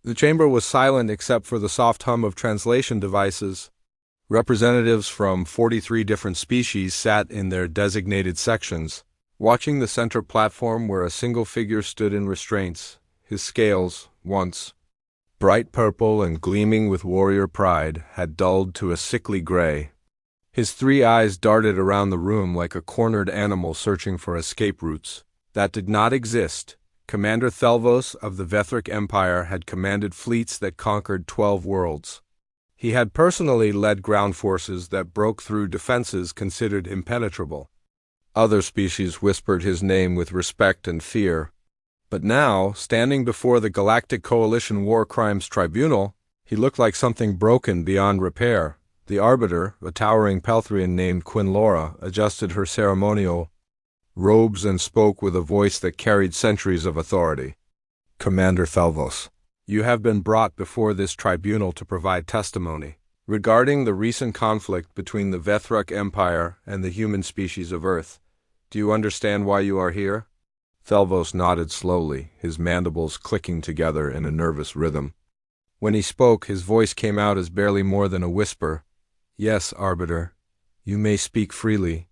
The chamber was silent except for the soft hum of translation devices. Representatives from 43 different species sat in their designated sections, watching the center platform where a single figure stood in restraints, his scales, once bright purple and gleaming with warrior pride, had dulled to a sickly gray. His 3 eyes darted around the room like a cornered animal searching for escape routes that did not exist. Commander Thelvos of the Vethric Empire had commanded fleets that conquered 12 worlds. He had personally led ground forces that broke through defenses considered impenetrable. Other species whispered his name with respect and fear. But now, standing before the Galactic Coalition War Crimes Tribunal, he looked like something broken beyond repair. The Arbiter, a towering Pelthrian named Quinlora, adjusted her ceremonial robes and spoke with a voice that carried centuries of authority. Commander Thelvos, you have been brought before this tribunal to provide testimony regarding the recent conflict between the Vethric Empire and the human species of Earth. Do you understand why you are here? Thelvos nodded slowly, his mandibles clicking together in a nervous rhythm. When he spoke, his voice came out as barely more than a whisper. Yes, Arbiter, you may speak freely.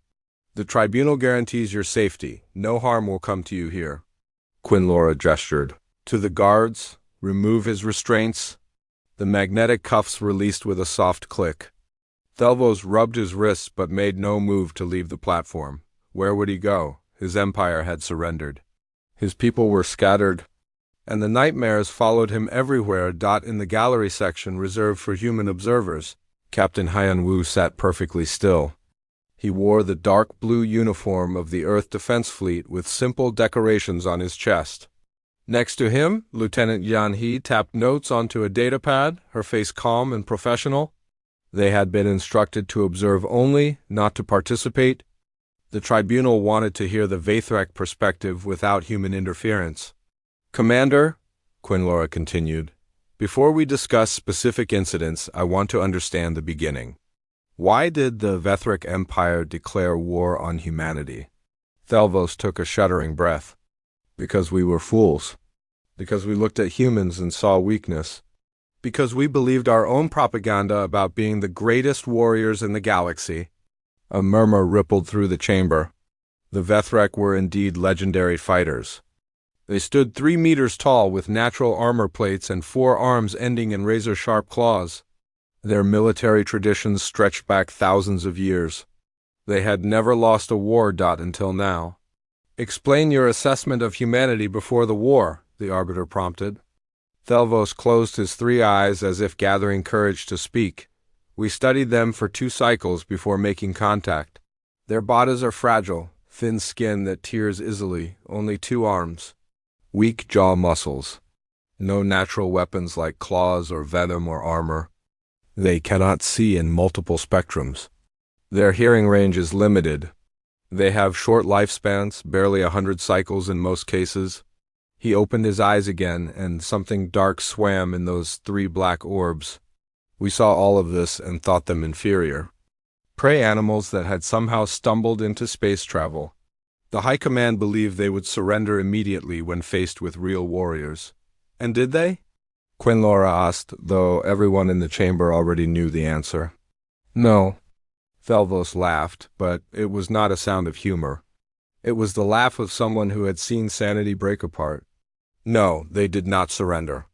The tribunal guarantees your safety. No harm will come to you here. Quinlora gestured. To the guards, remove his restraints. The magnetic cuffs released with a soft click. Thelvos rubbed his wrists but made no move to leave the platform. Where would he go? His empire had surrendered. His people were scattered, and the nightmares followed him everywhere. In the gallery section reserved for human observers, Captain Hyan-Wu sat perfectly still. He wore the dark blue uniform of the Earth Defense Fleet with simple decorations on his chest. Next to him, Lieutenant Yan-He tapped notes onto a datapad, her face calm and professional. They had been instructed to observe only, not to participate. The tribunal wanted to hear the Vethric perspective without human interference. Commander, Quinlora continued, before we discuss specific incidents, I want to understand the beginning. Why did the Vethric Empire declare war on humanity? Thelvos took a shuddering breath. Because we were fools. Because we looked at humans and saw weakness. Because we believed our own propaganda about being the greatest warriors in the galaxy. A murmur rippled through the chamber. The Vethric were indeed legendary fighters. They stood 3 meters tall with natural armor plates and 4 arms ending in razor-sharp claws. Their military traditions stretched back thousands of years. They had never lost a war. Until now. Explain your assessment of humanity before the war, the Arbiter prompted. Thelvos closed his 3 eyes as if gathering courage to speak. We studied them for 2 cycles before making contact. Their bodies are fragile, thin skin that tears easily, only 2 arms. Weak jaw muscles. No natural weapons like claws or venom or armor. They cannot see in multiple spectrums. Their hearing range is limited. They have short lifespans, barely 100 cycles in most cases. He opened his eyes again, and something dark swam in those 3 black orbs. We saw all of this and thought them inferior. Prey animals that had somehow stumbled into space travel. The High Command believed they would surrender immediately when faced with real warriors. And did they? Quinlora asked, though everyone in the chamber already knew the answer. No. Thelvos laughed, but it was not a sound of humor. It was the laugh of someone who had seen sanity break apart. No, they did not surrender.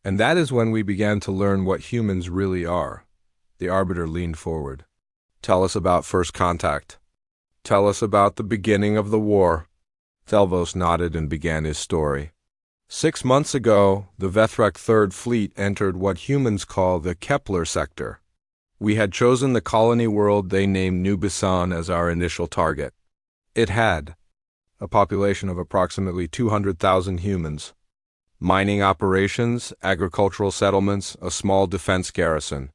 And that is when we began to learn what humans really are. The Arbiter leaned forward. Tell us about first contact. Tell us about the beginning of the war. Thelvos nodded and began his story. 6 months ago, the Vethric Third Fleet entered what humans call the Kepler sector. We had chosen the colony world they named New Bisan as our initial target. It had a population of approximately 200,000 humans. Mining operations, agricultural settlements, a small defense garrison.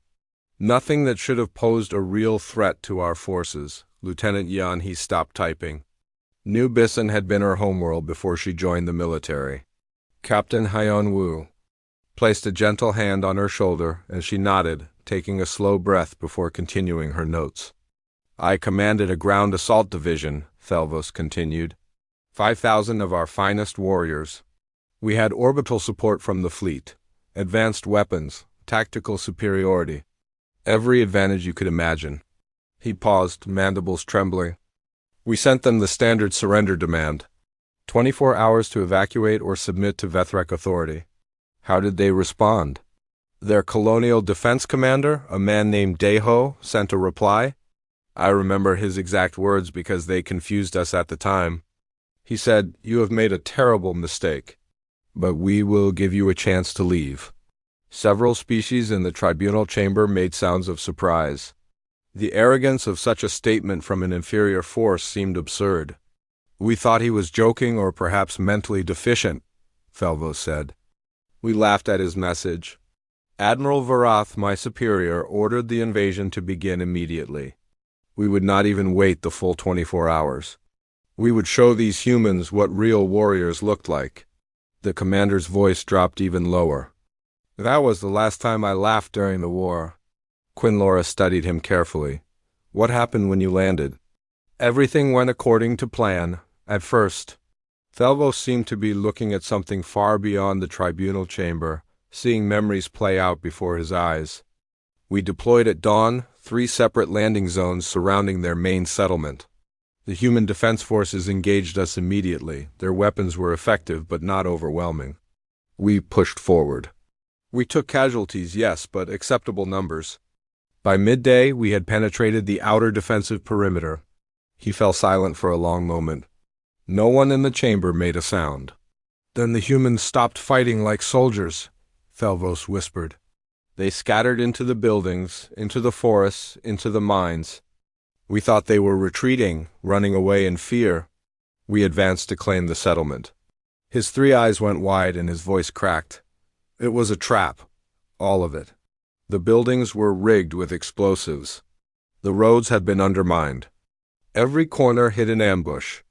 Nothing that should have posed a real threat to our forces. Lieutenant Yan-He stopped typing. New Bisan had been her homeworld before she joined the military. Captain Hyan-Wu placed a gentle hand on her shoulder, and she nodded, taking a slow breath before continuing her notes. I commanded a ground assault division, Thelvos continued. 5,000 of our finest warriors. We had orbital support from the fleet, Advanced weapons, tactical superiority. Every advantage you could imagine. He paused, mandibles trembling. We sent them the standard surrender demand. 24 hours to evacuate or submit to Vethrak authority. How did they respond? Their colonial defense commander, a man named Deho, sent a reply. I remember his exact words because they confused us at the time. He said, "You have made a terrible mistake, but we will give you a chance to leave." Several species in the tribunal chamber made sounds of surprise. The arrogance of such a statement from an inferior force seemed absurd. We thought he was joking or perhaps mentally deficient, Felvo said. We laughed at his message. Admiral Varath, my superior, ordered the invasion to begin immediately. We would not even wait the full 24 hours. We would show these humans what real warriors looked like. The commander's voice dropped even lower. That was the last time I laughed during the war. Quinlora studied him carefully. What happened when you landed? Everything went according to plan, at first. Felvo seemed to be looking at something far beyond the tribunal chamber, seeing memories play out before his eyes. We deployed at dawn, 3 separate landing zones surrounding their main settlement. The human defense forces engaged us immediately. Their weapons were effective but not overwhelming. We pushed forward. We took casualties, yes, but acceptable numbers. By midday, we had penetrated the outer defensive perimeter. He fell silent for a long moment. No one in the chamber made a sound. Then the humans stopped fighting like soldiers, Felvos whispered. They scattered into the buildings, into the forests, into the mines. We thought they were retreating, running away in fear. We advanced to claim the settlement. His 3 eyes went wide and his voice cracked. It was a trap, all of it. The buildings were rigged with explosives. The roads had been undermined. Every corner hid an ambush.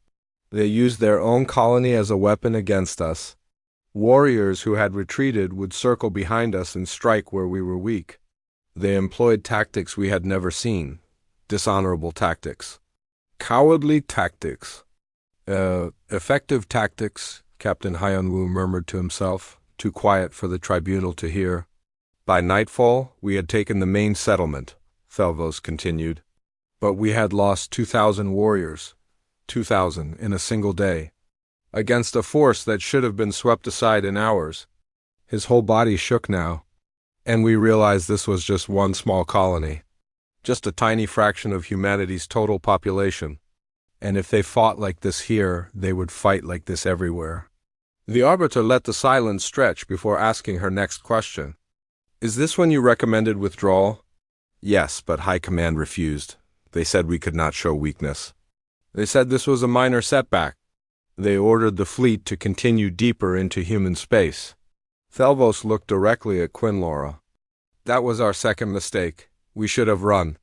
They used their own colony as a weapon against us. Warriors who had retreated would circle behind us and strike where we were weak. They employed tactics we had never seen. Dishonorable tactics. Cowardly tactics. Effective tactics, Captain Hyunwoo murmured to himself, too quiet for the tribunal to hear. By nightfall, we had taken the main settlement, Felvos continued. But we had lost 2,000 warriors. 2,000 in a single day. Against a force that should have been swept aside in hours. His whole body shook now. And we realized this was just one small colony. Just a tiny fraction of humanity's total population. And if they fought like this here, they would fight like this everywhere. The Arbiter let the silence stretch before asking her next question. Is this when you recommended withdrawal? Yes, but High Command refused. They said we could not show weakness. They said this was a minor setback. They ordered the fleet to continue deeper into human space. Felvos looked directly at Quinlora. That was our second mistake. We should have run.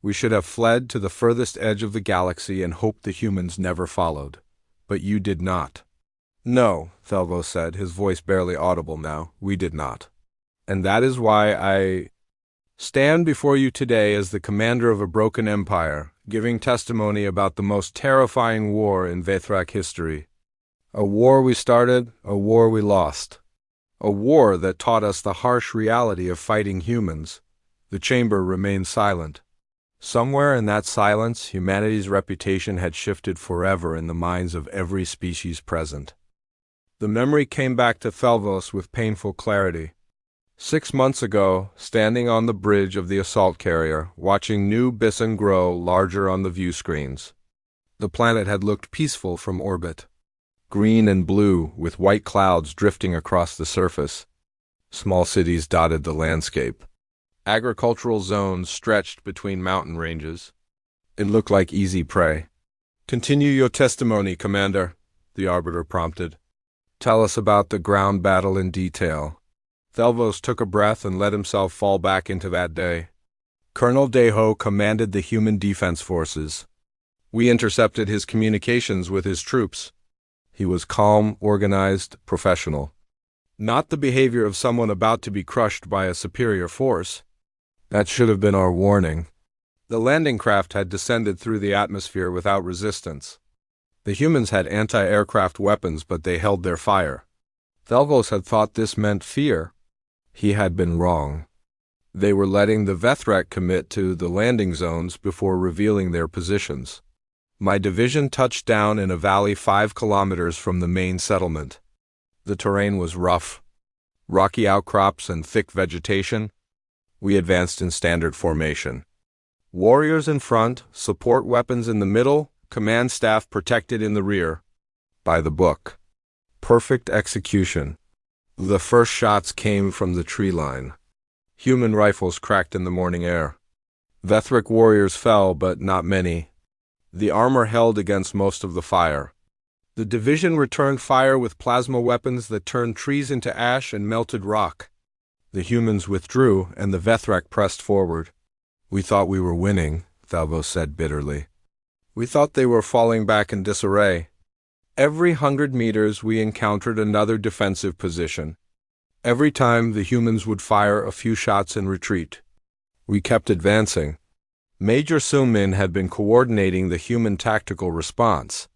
We should have fled to the furthest edge of the galaxy and hoped the humans never followed. But you did not. No, Felvos said, his voice barely audible now. We did not. And that is why I stand before you today as the commander of a broken empire, giving testimony about the most terrifying war in Vethrak history. A war we started, a war we lost. A war that taught us the harsh reality of fighting humans. The chamber remained silent. Somewhere in that silence, humanity's reputation had shifted forever in the minds of every species present. The memory came back to Felvos with painful clarity. 6 months ago, standing on the bridge of the assault carrier, watching New Bissen grow larger on the view screens. The planet had looked peaceful from orbit. Green and blue, with white clouds drifting across the surface. Small cities dotted the landscape. Agricultural zones stretched between mountain ranges. It looked like easy prey. Continue your testimony, Commander, the Arbiter prompted. Tell us about the ground battle in detail. Felvos took a breath and let himself fall back into that day. Colonel Deho commanded the human defense forces. We intercepted his communications with his troops. He was calm, organized, professional. Not the behavior of someone about to be crushed by a superior force. That should have been our warning. The landing craft had descended through the atmosphere without resistance. The humans had anti-aircraft weapons, but they held their fire. Felvos had thought this meant fear. He had been wrong. They were letting the Vethrak commit to the landing zones before revealing their positions. My division touched down in a valley 5 kilometers from the main settlement. The terrain was rough. Rocky outcrops and thick vegetation. We advanced in standard formation. Warriors in front, support weapons in the middle, command staff protected in the rear. By the book. Perfect execution. The first shots came from the tree line. Human rifles cracked in the morning air. Vethrak warriors fell, but not many. The armor held against most of the fire. The division returned fire with plasma weapons that turned trees into ash and melted rock. The humans withdrew, and the Vethrak pressed forward. We thought we were winning, Thalvos said bitterly. We thought they were falling back in disarray. Every 100 meters we encountered another defensive position. Every time the humans would fire a few shots and retreat. We kept advancing. Major Sungmin had been coordinating the human tactical response.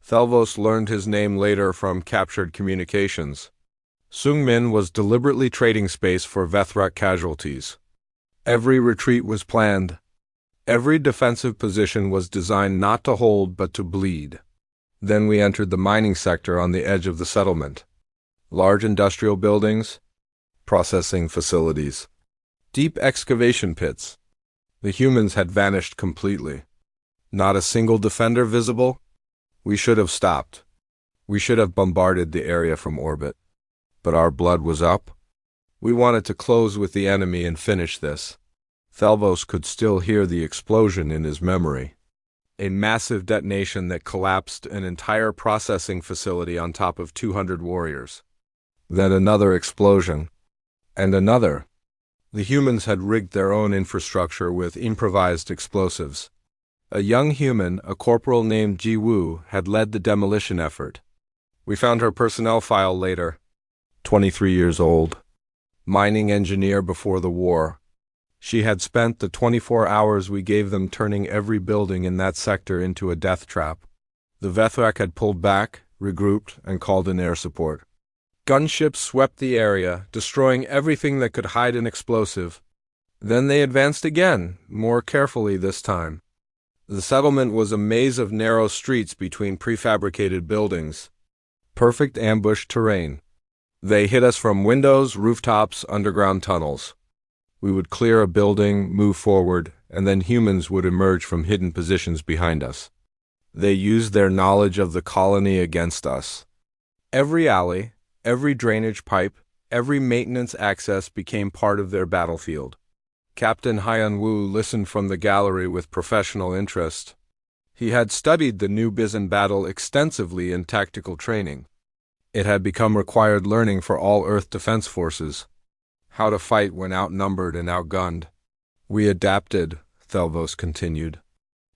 Thalvos learned his name later from captured communications. Sungmin was deliberately trading space for Vethrak casualties. Every retreat was planned. Every defensive position was designed not to hold but to bleed. Then we entered the mining sector on the edge of the settlement. Large industrial buildings, processing facilities, deep excavation pits. The humans had vanished completely. Not a single defender visible. We should have stopped. We should have bombarded the area from orbit. But our blood was up. We wanted to close with the enemy and finish this. Thalvos could still hear the explosion in his memory. A massive detonation that collapsed an entire processing facility on top of 200 warriors. Then another explosion. And another. The humans had rigged their own infrastructure with improvised explosives. A young human, a corporal named Ji Wu, had led the demolition effort. We found her personnel file later. 23 years old. Mining engineer before the war. She had spent the 24 hours we gave them turning every building in that sector into a death trap. The Vethrak had pulled back, regrouped, and called in air support. Gunships swept the area, destroying everything that could hide an explosive. Then they advanced again, more carefully this time. The settlement was a maze of narrow streets between prefabricated buildings. Perfect ambush terrain. They hit us from windows, rooftops, underground tunnels. We would clear a building, move forward, and then humans would emerge from hidden positions behind us. They used their knowledge of the colony against us. Every alley, every drainage pipe, every maintenance access became part of their battlefield. Captain Haiyan Wu listened from the gallery with professional interest. He had studied the New Bizen battle extensively in tactical training. It had become required learning for all Earth defense forces. How to fight when outnumbered and outgunned. We adapted, Thalvos continued.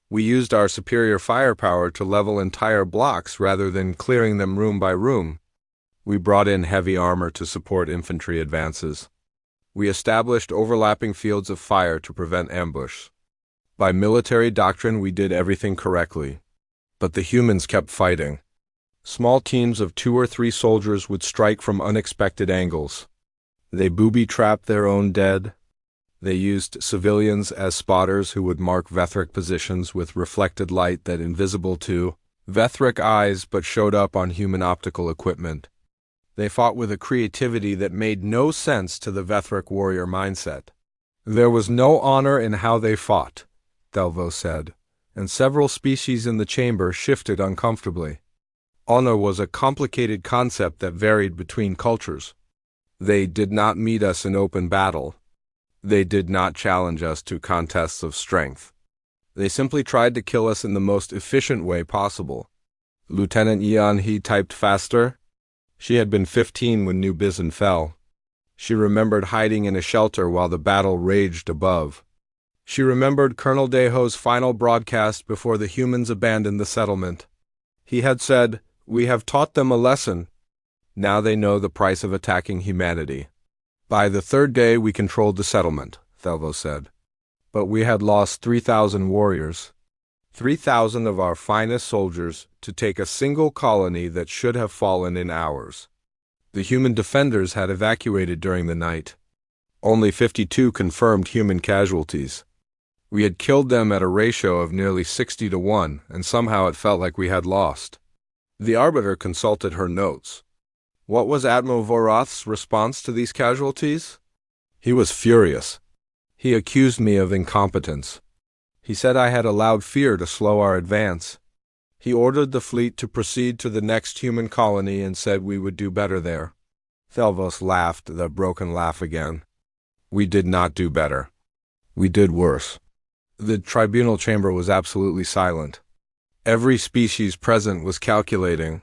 We used our superior firepower to level entire blocks rather than clearing them room by room. We brought in heavy armor to support infantry advances. We established overlapping fields of fire to prevent ambush. By military doctrine, we did everything correctly. But the humans kept fighting. Small teams of 2 or 3 soldiers would strike from unexpected angles. They booby-trapped their own dead. They used civilians as spotters who would mark Vethrak positions with reflected light that invisible to Vethrak eyes but showed up on human optical equipment. They fought with a creativity that made no sense to the Vethrak warrior mindset. There was no honor in how they fought, Thalvos said, and several species in the chamber shifted uncomfortably. Honor was a complicated concept that varied between cultures. They did not meet us in open battle. They did not challenge us to contests of strength. They simply tried to kill us in the most efficient way possible. Lieutenant Yan He typed faster. She had been 15 when New Bizen fell. She remembered hiding in a shelter while the battle raged above. She remembered Colonel Deho's final broadcast before the humans abandoned the settlement. He had said, "We have taught them a lesson. Now they know the price of attacking humanity." By the 3rd day we controlled the settlement, Thalvos said. But we had lost 3,000 warriors. 3,000 of our finest soldiers to take a single colony that should have fallen in hours. The human defenders had evacuated during the night. Only 52 confirmed human casualties. We had killed them at a ratio of nearly 60 to 1, and somehow it felt like we had lost. The Arbiter consulted her notes. What was Admiral Vorath's response to these casualties? He was furious. He accused me of incompetence. He said I had allowed fear to slow our advance. He ordered the fleet to proceed to the next human colony and said we would do better there. Thelvos laughed the broken laugh again. We did not do better. We did worse. The tribunal chamber was absolutely silent. Every species present was calculating.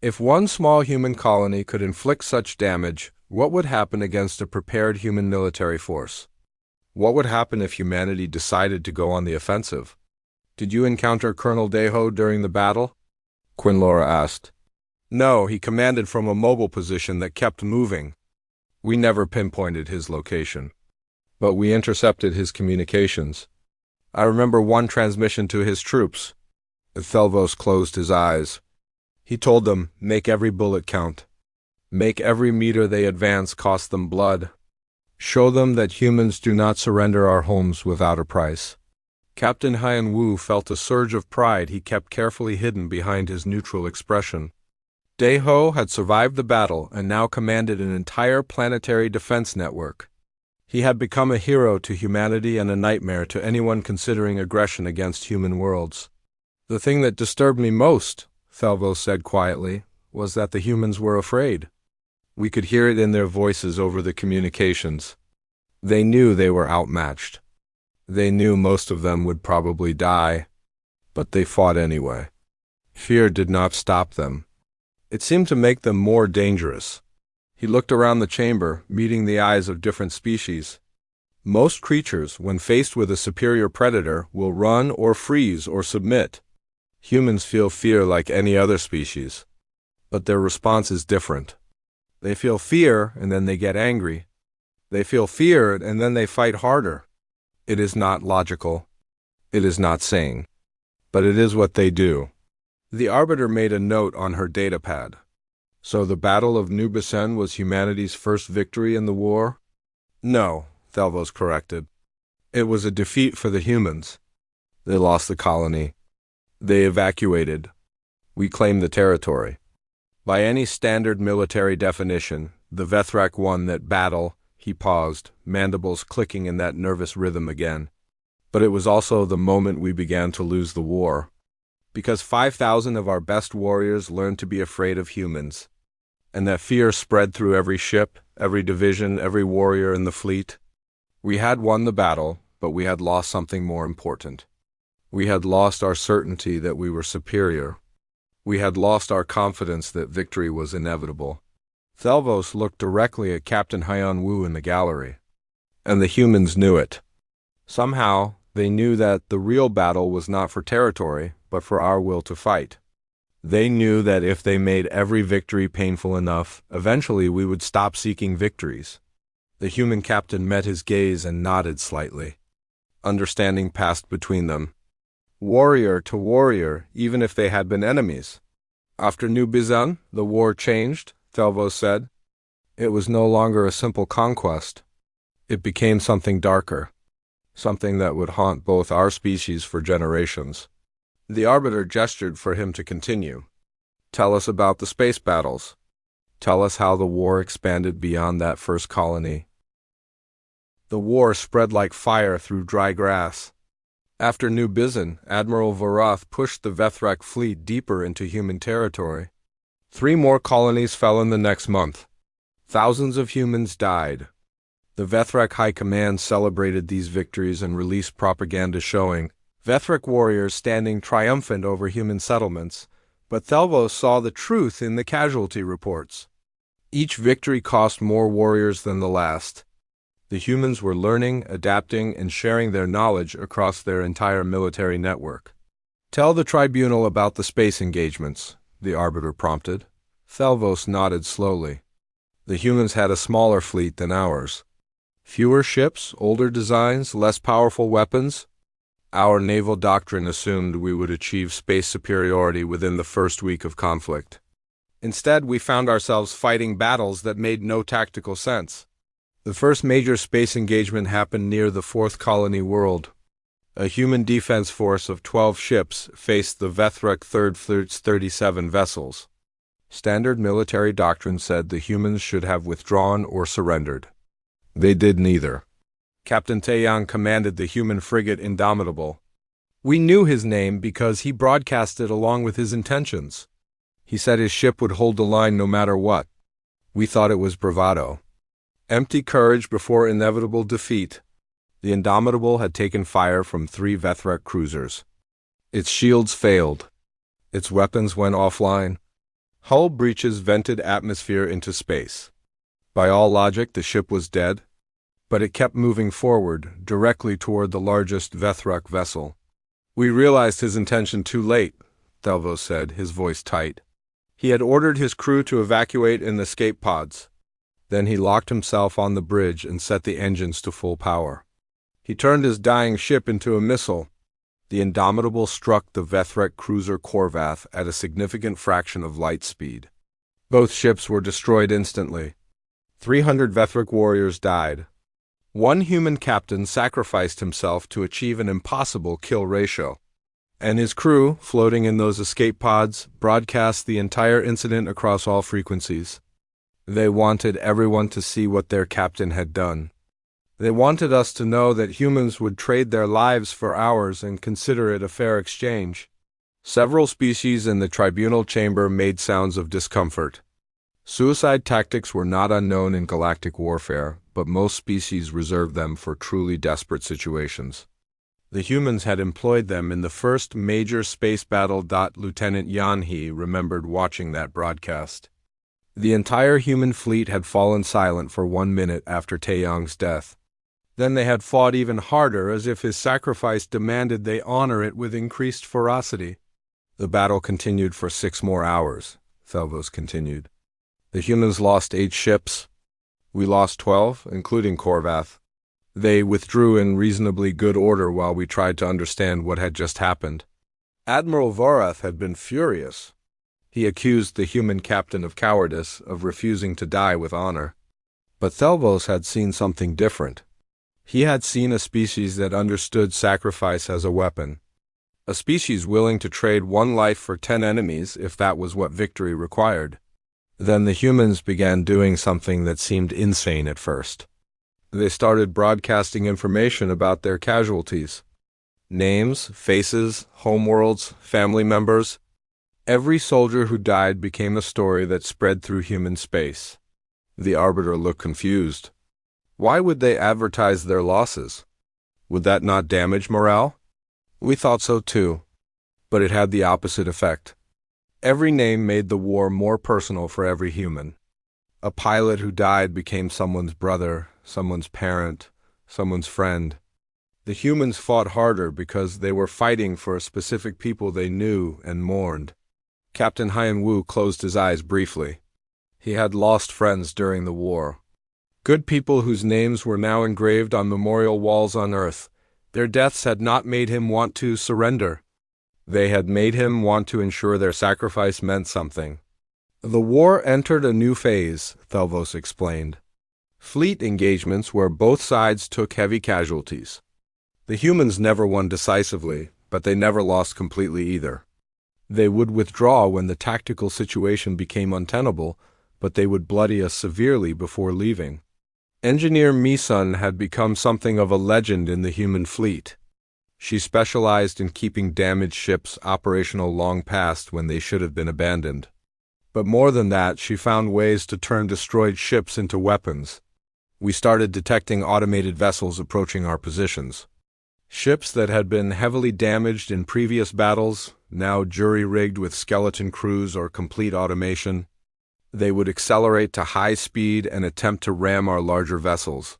If one small human colony could inflict such damage, what would happen against a prepared human military force? What would happen if humanity decided to go on the offensive? Did you encounter Colonel Deho during the battle? Quinlora asked. No, he commanded from a mobile position that kept moving. We never pinpointed his location. But we intercepted his communications. I remember one transmission to his troops. Thelvos closed his eyes. He told them, make every bullet count. Make every meter they advance cost them blood. Show them that humans do not surrender our homes without a price. Captain Hyan Wu felt a surge of pride he kept carefully hidden behind his neutral expression. Deho had survived the battle and now commanded an entire planetary defense network. He had become a hero to humanity and a nightmare to anyone considering aggression against human worlds. The thing that disturbed me most, Thelvos said quietly, was that the humans were afraid. We could hear it in their voices over the communications. They knew they were outmatched. They knew most of them would probably die, but they fought anyway. Fear did not stop them. It seemed to make them more dangerous. He looked around the chamber, meeting the eyes of different species. Most creatures, when faced with a superior predator, will run or freeze or submit. Humans feel fear like any other species, but their response is different. They feel fear and then they get angry. They feel fear and then they fight harder. It is not logical. It is not sane. But it is what they do. The Arbiter made a note on her datapad. So the Battle of New Besen was humanity's first victory in the war? No, Thelvos corrected. It was a defeat for the humans. They lost the colony. They evacuated. We claimed the territory. By any standard military definition, the Vethrak won that battle. He paused, mandibles clicking in that nervous rhythm again. But it was also the moment we began to lose the war. Because 5,000 of our best warriors learned to be afraid of humans, and that fear spread through every ship, every division, every warrior in the fleet. We had won the battle, but we had lost something more important. We had lost our certainty that we were superior. We had lost our confidence that victory was inevitable. Thelvos looked directly at Captain Hyan Wu in the gallery. And the humans knew it. Somehow, they knew that the real battle was not for territory, but for our will to fight. They knew that if they made every victory painful enough, eventually we would stop seeking victories. The human captain met his gaze and nodded slightly. Understanding passed between them. Warrior to warrior, even if they had been enemies. After New Bizan, the war changed, Thelvos said. It was no longer a simple conquest. It became something darker. Something that would haunt both our species for generations. The Arbiter gestured for him to continue. Tell us about the space battles. Tell us how the war expanded beyond that first colony. The war spread like fire through dry grass. After New Bizan, Admiral Vorath pushed the Vethrak fleet deeper into human territory. 3 more colonies fell in the next month. Thousands of humans died. The Vethrak High Command celebrated these victories and released propaganda showing Vethrak warriors standing triumphant over human settlements, but Thelvos saw the truth in the casualty reports. Each victory cost more warriors than the last. The humans were learning, adapting, and sharing their knowledge across their entire military network. Tell the tribunal about the space engagements, the Arbiter prompted. Thelvos nodded slowly. The humans had a smaller fleet than ours. Fewer ships, older designs, less powerful weapons. Our naval doctrine assumed we would achieve space superiority within the first week of conflict. Instead, we found ourselves fighting battles that made no tactical sense. The The first major space engagement happened near the fourth colony world. A human defense force of 12 ships faced the Vethrek Third Fleet's 37 vessels. Standard military doctrine said the humans should have withdrawn or surrendered. They did neither. Captain Taeyang commanded the human frigate Indomitable. We knew his name because he broadcast it along with his intentions. He said his ship would hold the line no matter what. We thought it was bravado. Empty courage before inevitable defeat. The Indomitable had taken fire from 3 Vethrek cruisers. Its shields failed. Its weapons went offline. Hull breaches vented atmosphere into space. By all logic, the ship was dead, but it kept moving forward, directly toward the largest Vethrek vessel. We realized his intention too late, Thelvo said, his voice tight. He had ordered his crew to evacuate in escape pods. Then he locked himself on the bridge and set the engines to full power. He turned his dying ship into a missile. The Indomitable struck the Vethrek cruiser Korvath at a significant fraction of light speed. Both ships were destroyed instantly. 300 Vethrek warriors died. One human captain sacrificed himself to achieve an impossible kill ratio. And his crew, floating in those escape pods, broadcast the entire incident across all frequencies. They wanted everyone to see what their captain had done. They wanted us to know that humans would trade their lives for ours and consider it a fair exchange. Several species in the tribunal chamber made sounds of discomfort. Suicide tactics were not unknown in galactic warfare, but most species reserved them for truly desperate situations. The humans had employed them in the first major space battle. Lieutenant Yanhee remembered watching that broadcast. The entire human fleet had fallen silent for 1 minute after Taeyang's death. Then they had fought even harder, as if his sacrifice demanded they honor it with increased ferocity. The battle continued for 6 more hours, Thelvos continued. The humans lost 8 ships. We lost 12, including Korvath. They withdrew in reasonably good order while we tried to understand what had just happened. Admiral Vorath had been furious. He accused the human captain of cowardice, of refusing to die with honor. But Thelvos had seen something different. He had seen a species that understood sacrifice as a weapon. A species willing to trade 1 life for 10 enemies if that was what victory required. Then the humans began doing something that seemed insane at first. They started broadcasting information about their casualties. Names, faces, homeworlds, family members. Every soldier who died became a story that spread through human space. The Arbiter looked confused. Why would they advertise their losses? Would that not damage morale? We thought so too, but it had the opposite effect. Every name made the war more personal for every human. A pilot who died became someone's brother, someone's parent, someone's friend. The humans fought harder because they were fighting for a specific people they knew and mourned. Captain Hyan-Woo closed his eyes briefly. He had lost friends during the war. Good people whose names were now engraved on memorial walls on Earth. Their deaths had not made him want to surrender. They had made him want to ensure their sacrifice meant something. The war entered a new phase, Thelvos explained. Fleet engagements where both sides took heavy casualties. The humans never won decisively, but they never lost completely either. They would withdraw when the tactical situation became untenable, but they would bloody us severely before leaving. Engineer Misun had become something of a legend in the human fleet. She specialized in keeping damaged ships operational long past when they should have been abandoned. But more than that, she found ways to turn destroyed ships into weapons. We started detecting automated vessels approaching our positions. Ships that had been heavily damaged in previous battles, now jury-rigged with skeleton crews or complete automation. They would accelerate to high speed and attempt to ram our larger vessels.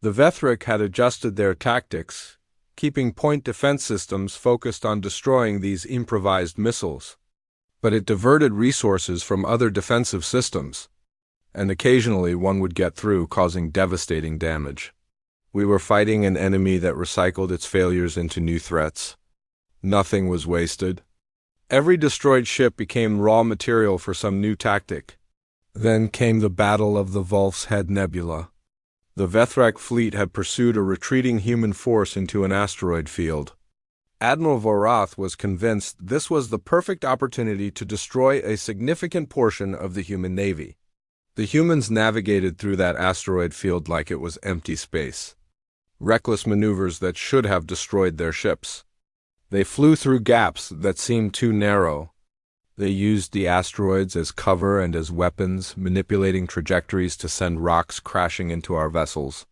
The Vethrek had adjusted their tactics, keeping point defense systems focused on destroying these improvised missiles. But it diverted resources from other defensive systems, and occasionally one would get through, causing devastating damage. We were fighting an enemy that recycled its failures into new threats. Nothing was wasted. Every destroyed ship became raw material for some new tactic. Then came the Battle of the Wolf's Head Nebula. The Vethrak fleet had pursued a retreating human force into an asteroid field. Admiral Vorath was convinced this was the perfect opportunity to destroy a significant portion of the human navy. The humans navigated through that asteroid field like it was empty space. Reckless maneuvers that should have destroyed their ships. They flew through gaps that seemed too narrow. They used the asteroids as cover and as weapons, manipulating trajectories to send rocks crashing into our vessels.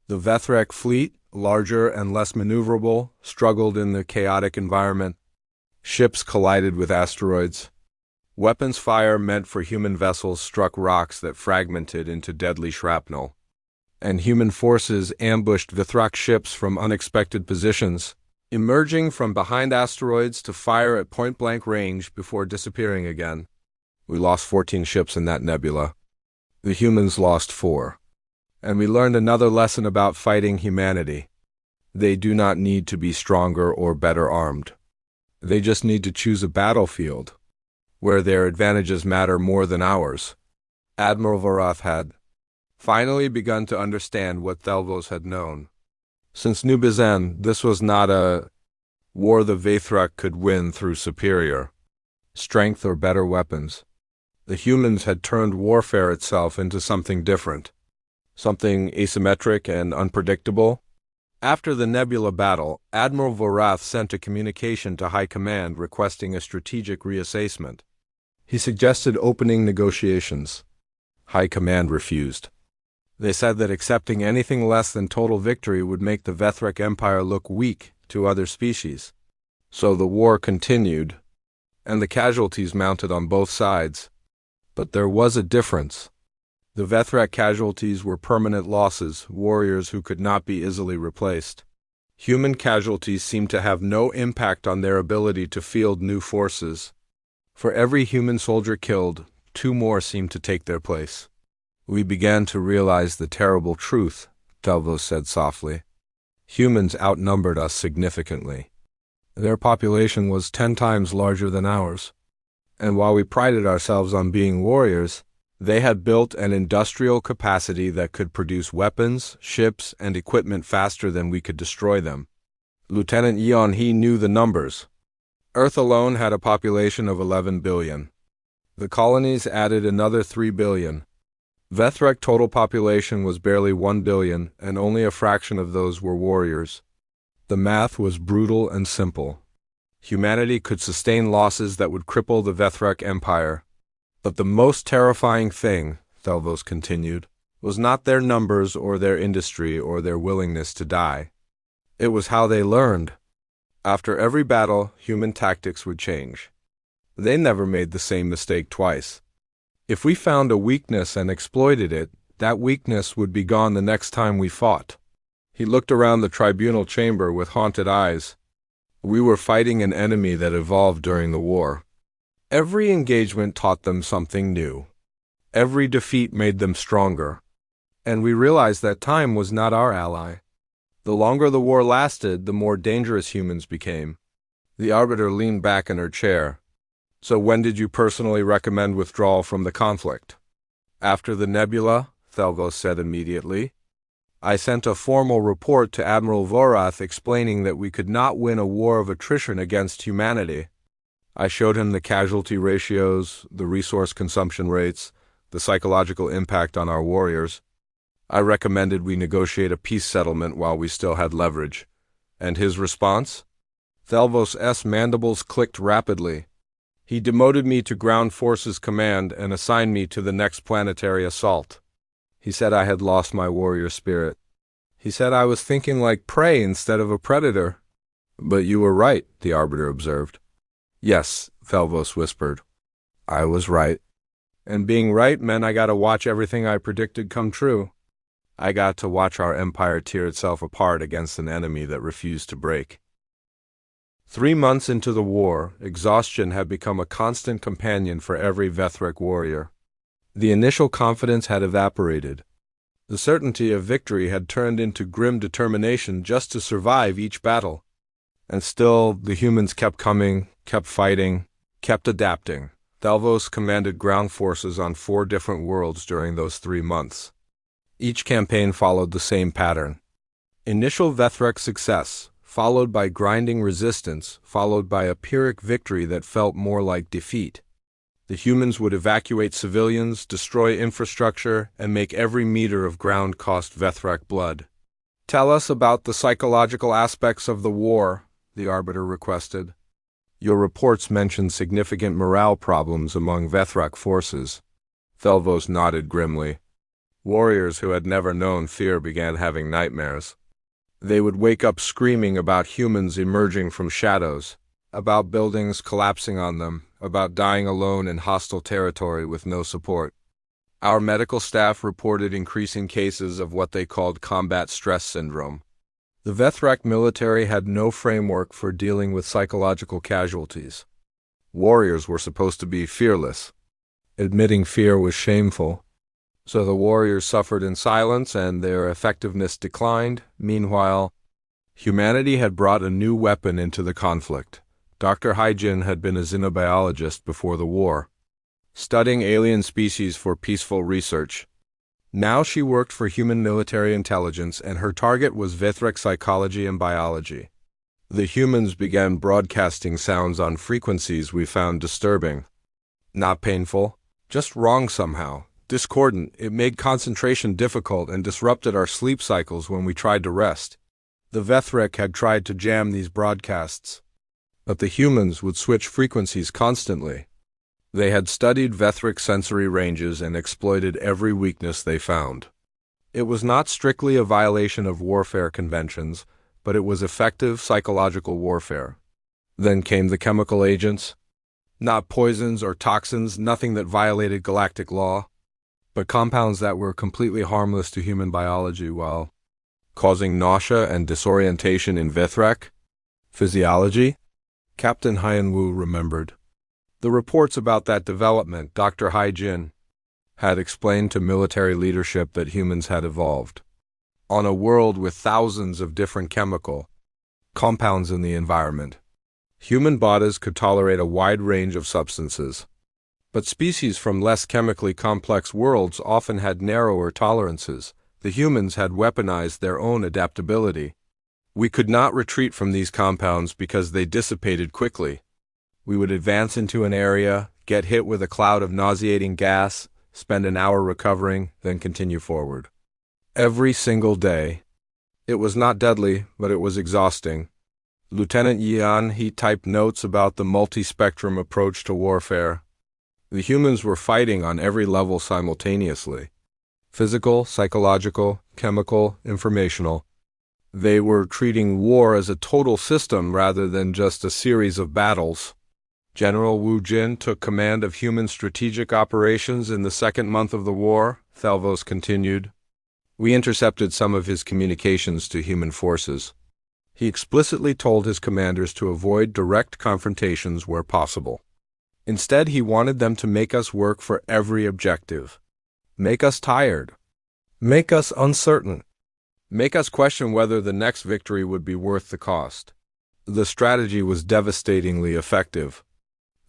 The Vethrak fleet, larger and less maneuverable, struggled in the chaotic environment. Ships collided with asteroids. Weapons fire meant for human vessels struck rocks that fragmented into deadly shrapnel. And human forces ambushed Vethrak ships from unexpected positions, emerging from behind asteroids to fire at point-blank range before disappearing again. We lost 14 ships in that nebula. The humans lost 4. And we learned another lesson about fighting humanity. They do not need to be stronger or better armed. They just need to choose a battlefield where their advantages matter more than ours. Admiral Vorath had finally begun to understand what Thelvos had known. Since New Bizan, this was not a war the Vethrak could win through superior strength or better weapons. The humans had turned warfare itself into something different, something asymmetric and unpredictable. After the Nebula battle, Admiral Vorath sent a communication to High Command requesting a strategic reassessment. He suggested opening negotiations. High Command refused. They said that accepting anything less than total victory would make the Vethrak Empire look weak to other species. So the war continued, and the casualties mounted on both sides. But there was a difference. The Vethrak casualties were permanent losses, warriors who could not be easily replaced. Human casualties seemed to have no impact on their ability to field new forces. For every human soldier killed, 2 more seemed to take their place. We began to realize the terrible truth, Thelvos said softly. Humans outnumbered us significantly. Their population was 10 times larger than ours. And while we prided ourselves on being warriors, they had built an industrial capacity that could produce weapons, ships, and equipment faster than we could destroy them. Lieutenant Yeon He knew the numbers. Earth alone had a population of 11 billion. The colonies added another 3 billion. Vethrak total population was barely 1 billion, and only a fraction of those were warriors. The math was brutal and simple. Humanity could sustain losses that would cripple the Vethrak Empire. But the most terrifying thing, Thelvos continued, was not their numbers or their industry or their willingness to die. It was how they learned. After every battle, human tactics would change. They never made the same mistake twice. If we found a weakness and exploited it, that weakness would be gone the next time we fought. He looked around the tribunal chamber with haunted eyes. We were fighting an enemy that evolved during the war. Every engagement taught them something new. Every defeat made them stronger. And we realized that time was not our ally. The longer the war lasted, the more dangerous humans became. The Arbiter leaned back in her chair. So when did you personally recommend withdrawal from the conflict? After the nebula, Thelvos said immediately. I sent a formal report to Admiral Vorath explaining that we could not win a war of attrition against humanity. I showed him the casualty ratios, the resource consumption rates, the psychological impact on our warriors. I recommended we negotiate a peace settlement while we still had leverage. And his response? Thelvos' mandibles clicked rapidly. He demoted me to Ground Forces Command and assigned me to the next planetary assault. He said I had lost my warrior spirit. He said I was thinking like prey instead of a predator. But you were right, the Arbiter observed. Yes, Thelvos whispered. I was right. And being right meant I got to watch everything I predicted come true. I got to watch our empire tear itself apart against an enemy that refused to break. 3 months into the war, exhaustion had become a constant companion for every Vethrak warrior. The initial confidence had evaporated. The certainty of victory had turned into grim determination just to survive each battle. And still, the humans kept coming, kept fighting, kept adapting. Thelvos commanded ground forces on 4 different worlds during those 3 months. Each campaign followed the same pattern. Initial Vethrek success, followed by grinding resistance, followed by a Pyrrhic victory that felt more like defeat. The humans would evacuate civilians, destroy infrastructure, and make every meter of ground cost Vethrek blood. "Tell us about the psychological aspects of the war," the Arbiter requested. "Your reports mention significant morale problems among Vethrek forces." Thelvos nodded grimly. Warriors who had never known fear began having nightmares. They would wake up screaming about humans emerging from shadows, about buildings collapsing on them, about dying alone in hostile territory with no support. Our medical staff reported increasing cases of what they called combat stress syndrome. The Vethrek military had no framework for dealing with psychological casualties. Warriors were supposed to be fearless. Admitting fear was shameful. So the warriors suffered in silence and their effectiveness declined. Meanwhile, humanity had brought a new weapon into the conflict. Dr. Hyjin had been a xenobiologist before the war, studying alien species for peaceful research. Now she worked for human military intelligence, and her target was Vethrek psychology and biology. The humans began broadcasting sounds on frequencies we found disturbing. Not painful, just wrong somehow. Discordant. It made concentration difficult and disrupted our sleep cycles when we tried to rest. The Vethrek had tried to jam these broadcasts, but the humans would switch frequencies constantly. They had studied Vethrek sensory ranges and exploited every weakness they found. It was not strictly a violation of warfare conventions, but it was effective psychological warfare. Then came the chemical agents. Not poisons or toxins, nothing that violated galactic law, but compounds that were completely harmless to human biology while causing nausea and disorientation in Vethrek. Physiology? Captain Hyenwu remembered. The reports about that development, Dr. Hyjin had explained to military leadership that humans had evolved on a world with thousands of different chemical compounds in the environment. Human bodies could tolerate a wide range of substances, but species from less chemically complex worlds often had narrower tolerances. The humans had weaponized their own adaptability. We could not retreat from these compounds because they dissipated quickly. We would advance into an area, get hit with a cloud of nauseating gas, spend an hour recovering, then continue forward. Every single day. It was not deadly, but it was exhausting. Lieutenant Yan, he typed notes about the multi-spectrum approach to warfare. The humans were fighting on every level simultaneously. Physical, psychological, chemical, informational. They were treating war as a total system rather than just a series of battles. General Wu Jin took command of human strategic operations in the second month of the war, Thelvos continued. We intercepted some of his communications to human forces. He explicitly told his commanders to avoid direct confrontations where possible. Instead, he wanted them to make us work for every objective. Make us tired. Make us uncertain. Make us question whether the next victory would be worth the cost. The strategy was devastatingly effective.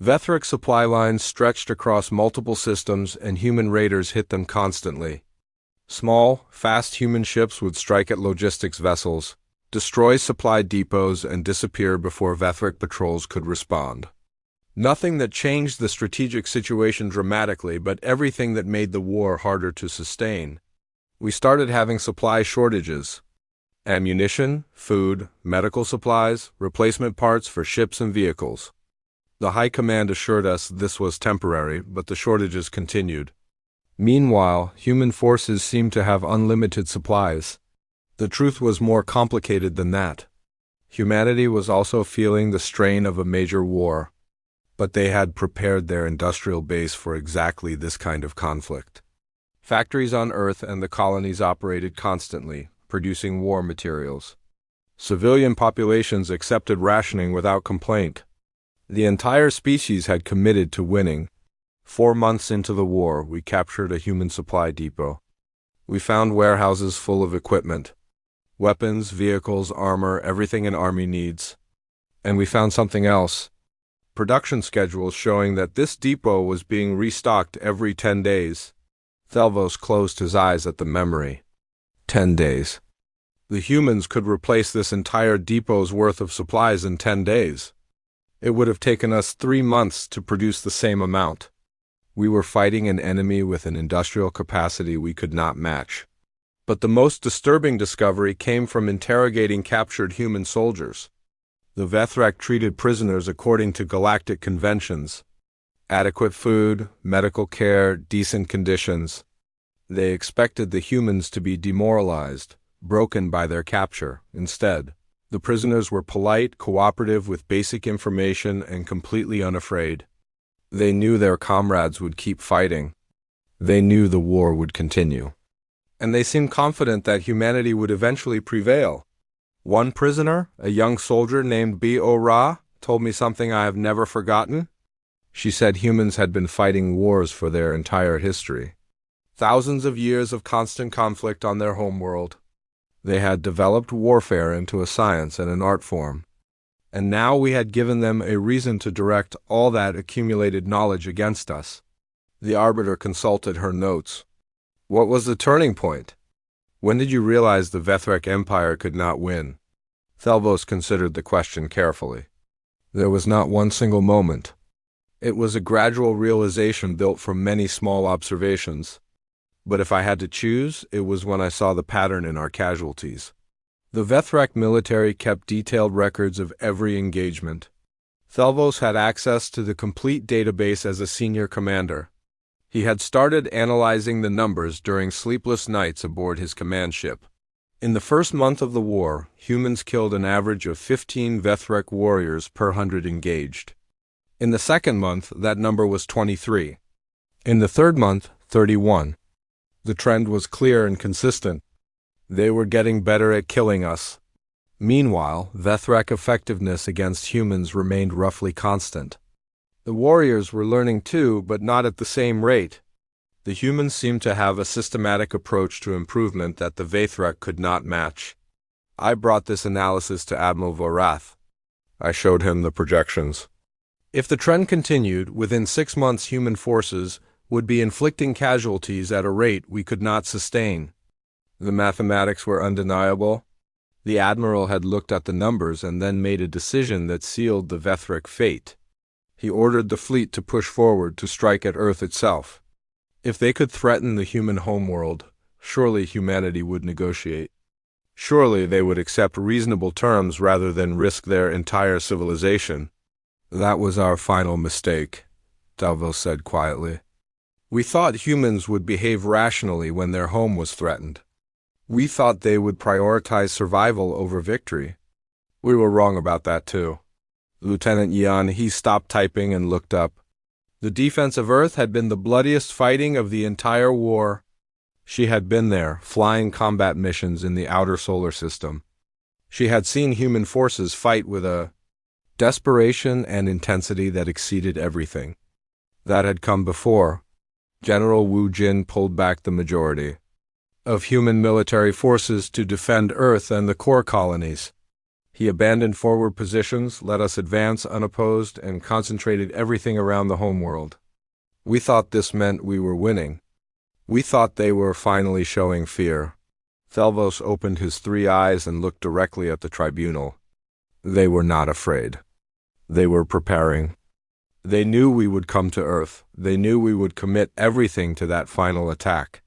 Vethrek supply lines stretched across multiple systems, and human raiders hit them constantly. Small, fast human ships would strike at logistics vessels, destroy supply depots, and disappear before Vethrek patrols could respond. Nothing that changed the strategic situation dramatically, but everything that made the war harder to sustain. We started having supply shortages. Ammunition, food, medical supplies, replacement parts for ships and vehicles. The High Command assured us this was temporary, but the shortages continued. Meanwhile, human forces seemed to have unlimited supplies. The truth was more complicated than that. Humanity was also feeling the strain of a major war, but they had prepared their industrial base for exactly this kind of conflict. Factories on Earth and the colonies operated constantly, producing war materials. Civilian populations accepted rationing without complaint. The entire species had committed to winning. 4 months into the war, we captured a human supply depot. We found warehouses full of equipment. Weapons, vehicles, armor, everything an army needs. And we found something else. Production schedules showing that this depot was being restocked every 10 days. Thelvos closed his eyes at the memory. 10 days. The humans could replace this entire depot's worth of supplies in 10 days. It would have taken us 3 months to produce the same amount. We were fighting an enemy with an industrial capacity we could not match. But the most disturbing discovery came from interrogating captured human soldiers. The Vethrek treated prisoners according to galactic conventions. Adequate food, medical care, decent conditions. They expected the humans to be demoralized, broken by their capture. Instead, the prisoners were polite, cooperative with basic information, and completely unafraid. They knew their comrades would keep fighting. They knew the war would continue. And they seemed confident that humanity would eventually prevail. One prisoner, a young soldier named Bo-Ra, told me something I have never forgotten. She said humans had been fighting wars for their entire history. Thousands of years of constant conflict on their homeworld. They had developed warfare into a science and an art form. And now we had given them a reason to direct all that accumulated knowledge against us. The Arbiter consulted her notes. What was the turning point? When did you realize the Vethrek Empire could not win? Thelvos considered the question carefully. There was not one single moment. It was a gradual realization built from many small observations. But if I had to choose, it was when I saw the pattern in our casualties. The Vethrek military kept detailed records of every engagement. Thelvos had access to the complete database as a senior commander. He had started analyzing the numbers during sleepless nights aboard his command ship. In the first month of the war, humans killed an average of 15 Vethrek warriors per 100 engaged. In the second month, that number was 23. In the third month, 31. The trend was clear and consistent. They were getting better at killing us. Meanwhile, Vethrek effectiveness against humans remained roughly constant. The warriors were learning too, but not at the same rate. The humans seemed to have a systematic approach to improvement that the Vethrek could not match. I brought this analysis to Admiral Vorath. I showed him the projections. If the trend continued, within 6 months human forces would be inflicting casualties at a rate we could not sustain. The mathematics were undeniable. The Admiral had looked at the numbers and then made a decision that sealed the Vethrek fate. He ordered the fleet to push forward to strike at Earth itself. If they could threaten the human homeworld, surely humanity would negotiate. Surely they would accept reasonable terms rather than risk their entire civilization. That was our final mistake, Thelvos said quietly. We thought humans would behave rationally when their home was threatened. We thought they would prioritize survival over victory. We were wrong about that too. Lieutenant Yan, he stopped typing and looked up. The defense of Earth had been the bloodiest fighting of the entire war. She had been there, flying combat missions in the outer solar system. She had seen human forces fight with a desperation and intensity that exceeded everything. That had come before. General Wu Jin pulled back the majority of human military forces to defend Earth and the core colonies. He abandoned forward positions, let us advance unopposed, and concentrated everything around the homeworld. We thought this meant we were winning. We thought they were finally showing fear. Thelvos opened his 3 eyes and looked directly at the tribunal. They were not afraid. They were preparing. They knew we would come to Earth. They knew we would commit everything to that final attack.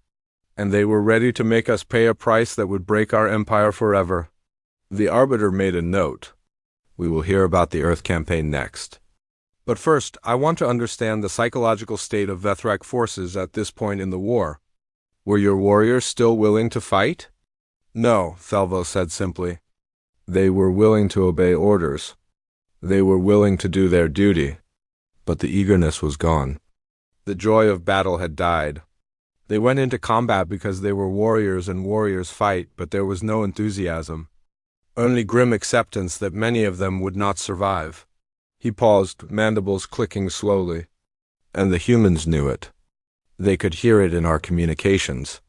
And they were ready to make us pay a price that would break our empire forever. The Arbiter made a note. We will hear about the Earth campaign next. But first, I want to understand the psychological state of Vethrek forces at this point in the war. Were your warriors still willing to fight? No, Thelvos said simply. They were willing to obey orders. They were willing to do their duty. But the eagerness was gone. The joy of battle had died. They went into combat because they were warriors and warriors fight, but there was no enthusiasm. Only grim acceptance that many of them would not survive. He paused, mandibles clicking slowly. And the humans knew it. They could hear it in our communications.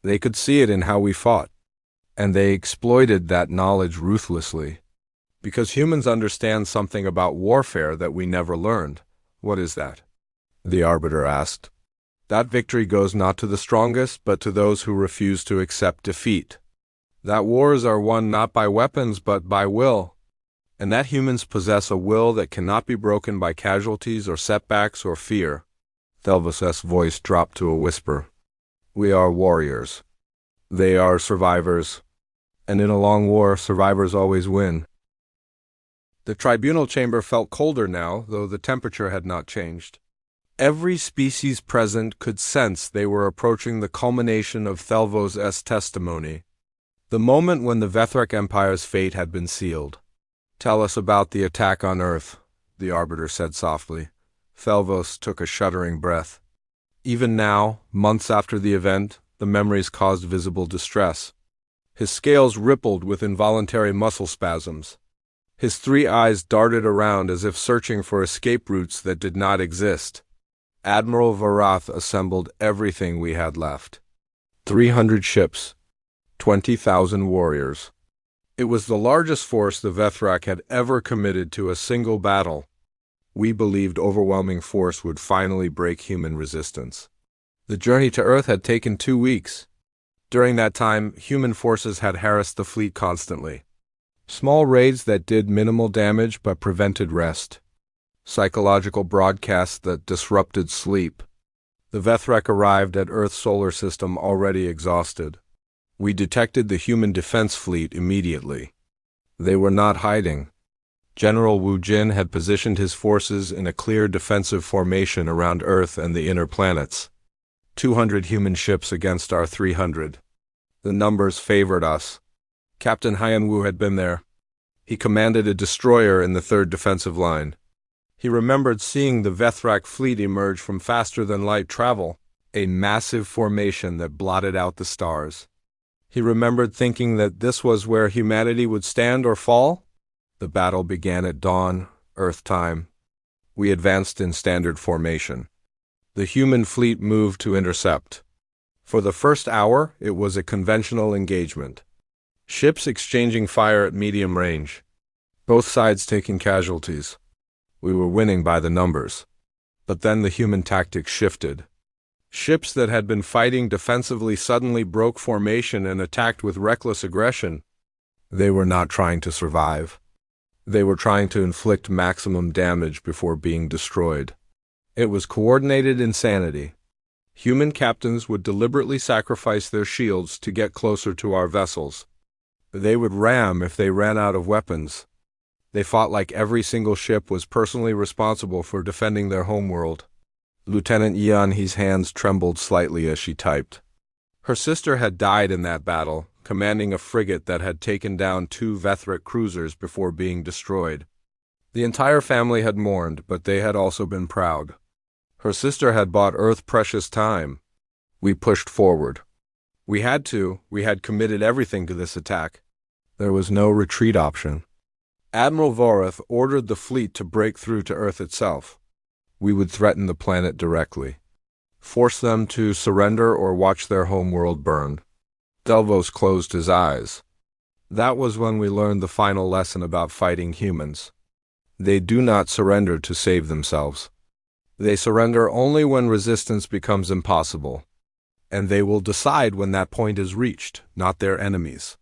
They could see it in how we fought. And they exploited that knowledge ruthlessly. Because humans understand something about warfare that we never learned. What is that? The Arbiter asked. That victory goes not to the strongest, but to those who refuse to accept defeat. That wars are won not by weapons, but by will, and that humans possess a will that cannot be broken by casualties or setbacks or fear. Thelvos's voice dropped to a whisper. We are warriors. They are survivors. And in a long war, survivors always win. The tribunal chamber felt colder now, though the temperature had not changed. Every species present could sense they were approaching the culmination of Thelvos's testimony, the moment when the Vethrak Empire's fate had been sealed. Tell us about the attack on Earth, the Arbiter said softly. Thelvos took a shuddering breath. Even now, months after the event, the memories caused visible distress. His scales rippled with involuntary muscle spasms. His 3 eyes darted around as if searching for escape routes that did not exist. Admiral Varath assembled everything we had left. 300 ships, 20,000 warriors. It was the largest force the Vethrak had ever committed to a single battle. We believed overwhelming force would finally break human resistance. The journey to Earth had taken 2 weeks. During that time, human forces had harassed the fleet constantly. Small raids that did minimal damage but prevented rest. Psychological broadcasts that disrupted sleep. The Vethrak arrived at Earth's solar system already exhausted. We detected the human defense fleet immediately. They were not hiding. General Wu Jin had positioned his forces in a clear defensive formation around Earth and the inner planets. 200 human ships against our 300. The numbers favored us. Captain Hyanwu had been there. He commanded a destroyer in the 3rd defensive line. He remembered seeing the Vethrak fleet emerge from faster-than-light travel, a massive formation that blotted out the stars. He remembered thinking that this was where humanity would stand or fall. The battle began at dawn, Earth time. We advanced in standard formation. The human fleet moved to intercept. For the first hour, it was a conventional engagement. Ships exchanging fire at medium range. Both sides taking casualties. We were winning by the numbers. But then the human tactics shifted. Ships that had been fighting defensively suddenly broke formation and attacked with reckless aggression. They were not trying to survive. They were trying to inflict maximum damage before being destroyed. It was coordinated insanity. Human captains would deliberately sacrifice their shields to get closer to our vessels. They would ram if they ran out of weapons. They fought like every single ship was personally responsible for defending their homeworld. Lieutenant Yanhee's hands trembled slightly as she typed. Her sister had died in that battle, commanding a frigate that had taken down 2 Vethrak cruisers before being destroyed. The entire family had mourned, but they had also been proud. Her sister had bought Earth precious time. We pushed forward. We had committed everything to this attack. There was no retreat option. Admiral Varath ordered the fleet to break through to Earth itself. We would threaten the planet directly. Force them to surrender or watch their homeworld burn. Thelvos closed his eyes. That was when we learned the final lesson about fighting humans. They do not surrender to save themselves. They surrender only when resistance becomes impossible. And they will decide when that point is reached, not their enemies.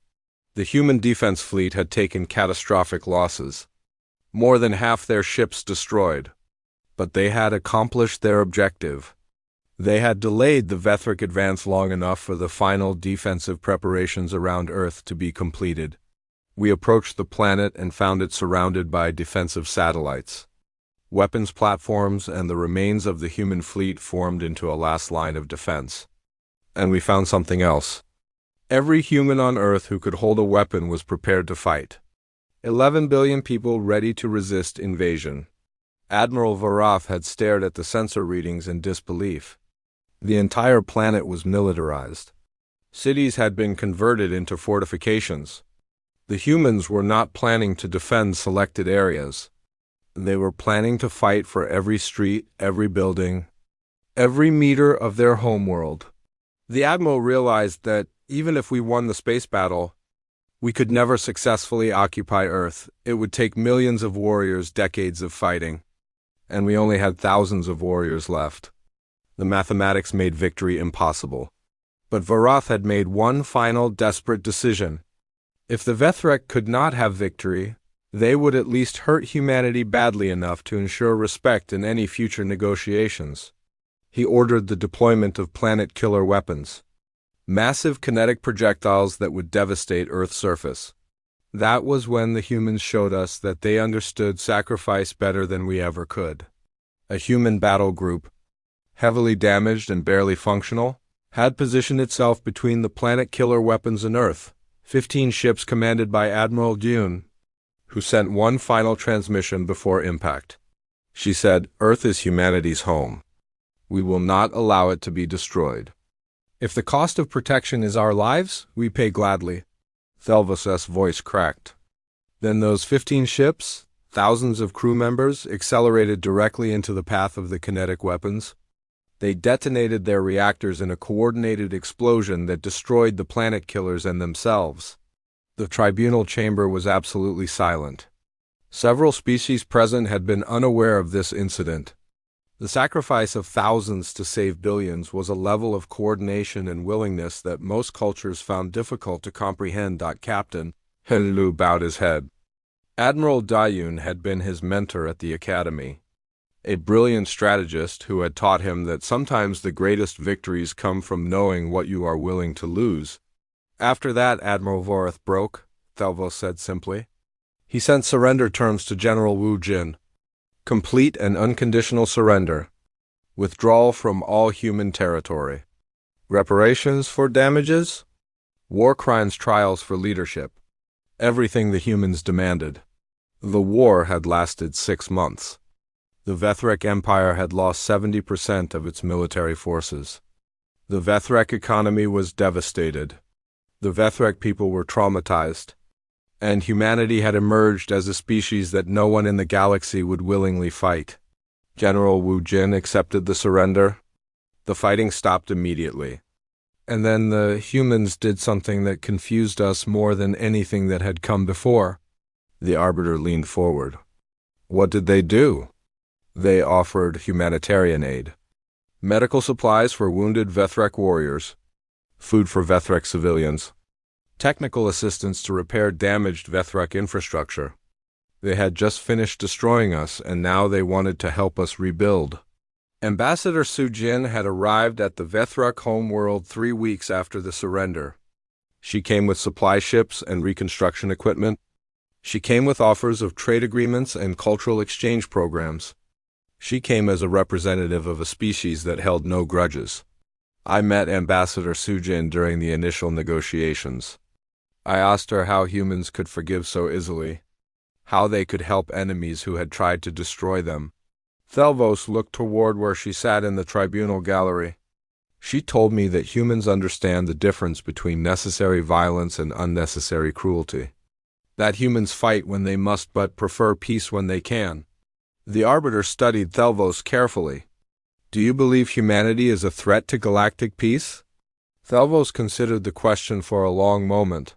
The human defense fleet had taken catastrophic losses. More than half their ships destroyed. But they had accomplished their objective. They had delayed the Vethrak advance long enough for the final defensive preparations around Earth to be completed. We approached the planet and found it surrounded by defensive satellites. Weapons platforms and the remains of the human fleet formed into a last line of defense. And we found something else. Every human on Earth who could hold a weapon was prepared to fight. 11 billion people ready to resist invasion. Admiral Varath had stared at the sensor readings in disbelief. The entire planet was militarized. Cities had been converted into fortifications. The humans were not planning to defend selected areas. They were planning to fight for every street, every building, every meter of their homeworld. The Admiral realized that even if we won the space battle, we could never successfully occupy Earth. It would take millions of warriors, decades of fighting. And we only had thousands of warriors left. The mathematics made victory impossible. But Varath had made one final desperate decision. If the Vethrek could not have victory, they would at least hurt humanity badly enough to ensure respect in any future negotiations. He ordered the deployment of planet-killer weapons. Massive kinetic projectiles that would devastate Earth's surface. That was when the humans showed us that they understood sacrifice better than we ever could. A human battle group, heavily damaged and barely functional, had positioned itself between the planet-killer weapons and Earth. 15 ships commanded by Admiral Dune, who sent one final transmission before impact. She said, "Earth is humanity's home. We will not allow it to be destroyed. If the cost of protection is our lives, we pay gladly." Thelvos' voice cracked. Then those 15 ships, thousands of crew members, accelerated directly into the path of the kinetic weapons. They detonated their reactors in a coordinated explosion that destroyed the planet killers and themselves. The tribunal chamber was absolutely silent. Several species present had been unaware of this incident. The sacrifice of thousands to save billions was a level of coordination and willingness that most cultures found difficult to comprehend. Captain Henlu bowed his head. Admiral Dayun had been his mentor at the academy, a brilliant strategist who had taught him that sometimes the greatest victories come from knowing what you are willing to lose. After that, Admiral Vorath broke, Thelvos said simply. He sent surrender terms to General Wu Jin. Complete and unconditional surrender. Withdrawal from all human territory. Reparations for damages? War crimes trials for leadership. Everything the humans demanded. The war had lasted 6 months. The Vethrek Empire had lost 70% of its military forces. The Vethrek economy was devastated. The Vethrek people were traumatized, and humanity had emerged as a species that no one in the galaxy would willingly fight. General Wu Jin accepted the surrender. The fighting stopped immediately. And then the humans did something that confused us more than anything that had come before. The Arbiter leaned forward. What did they do? They offered humanitarian aid. Medical supplies for wounded Vethrek warriors. Food for Vethrek civilians. Technical assistance to repair damaged Vethrek infrastructure. They had just finished destroying us, and now they wanted to help us rebuild. Ambassador Su Jin had arrived at the Vethrek homeworld 3 weeks after the surrender. She came with supply ships and reconstruction equipment. She came with offers of trade agreements and cultural exchange programs. She came as a representative of a species that held no grudges. I met Ambassador Su Jin during the initial negotiations. I asked her how humans could forgive so easily, how they could help enemies who had tried to destroy them. Thelvos looked toward where she sat in the tribunal gallery. She told me that humans understand the difference between necessary violence and unnecessary cruelty. That humans fight when they must but prefer peace when they can. The Arbiter studied Thelvos carefully. Do you believe humanity is a threat to galactic peace? Thelvos considered the question for a long moment.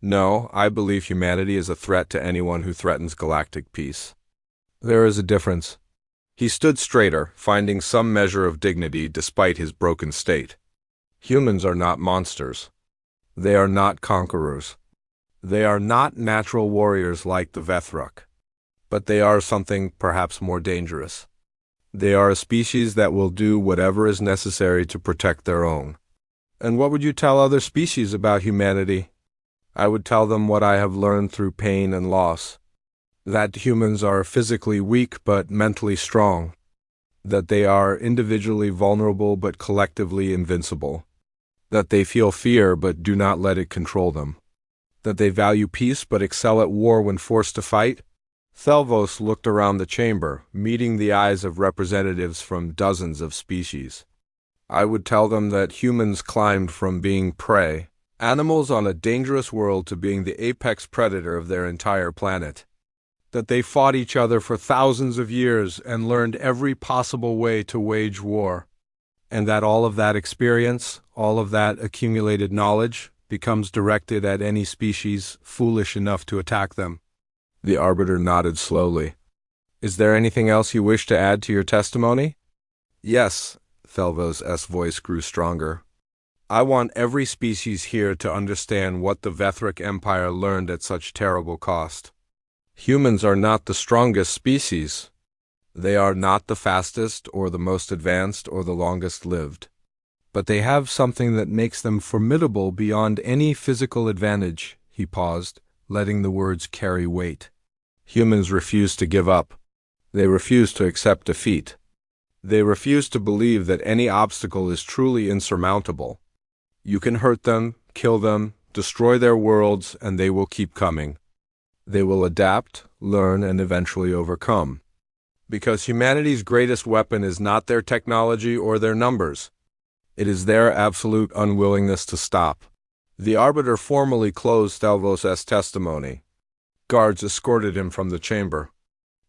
No, I believe humanity is a threat to anyone who threatens galactic peace. There is a difference. He stood straighter, finding some measure of dignity despite his broken state. Humans are not monsters. They are not conquerors. They are not natural warriors like the Vethrek. But they are something perhaps more dangerous. They are a species that will do whatever is necessary to protect their own. And what would you tell other species about humanity? I would tell them what I have learned through pain and loss. That humans are physically weak but mentally strong. That they are individually vulnerable but collectively invincible. That they feel fear but do not let it control them. That they value peace but excel at war when forced to fight. Thelvos looked around the chamber, meeting the eyes of representatives from dozens of species. I would tell them that humans climbed from being prey, animals on a dangerous world, to being the apex predator of their entire planet. That they fought each other for thousands of years and learned every possible way to wage war. And that all of that experience, all of that accumulated knowledge, becomes directed at any species foolish enough to attack them. The Arbiter nodded slowly. Is there anything else you wish to add to your testimony? Yes, Thelvos' voice grew stronger. I want every species here to understand what the Vethric Empire learned at such terrible cost. Humans are not the strongest species. They are not the fastest or the most advanced or the longest lived. But they have something that makes them formidable beyond any physical advantage. He paused, letting the words carry weight. Humans refuse to give up. They refuse to accept defeat. They refuse to believe that any obstacle is truly insurmountable. You can hurt them, kill them, destroy their worlds, and they will keep coming. They will adapt, learn, and eventually overcome. Because humanity's greatest weapon is not their technology or their numbers. It is their absolute unwillingness to stop. The Arbiter formally closed Thelvos' testimony. Guards escorted him from the chamber.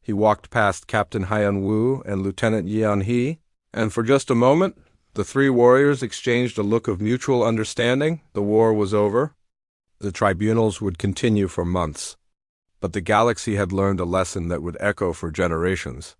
He walked past Captain Haiyan Wu and Lieutenant Yeon Hee, and for just a moment, the three warriors exchanged a look of mutual understanding. The war was over. The tribunals would continue for months. But the galaxy had learned a lesson that would echo for generations.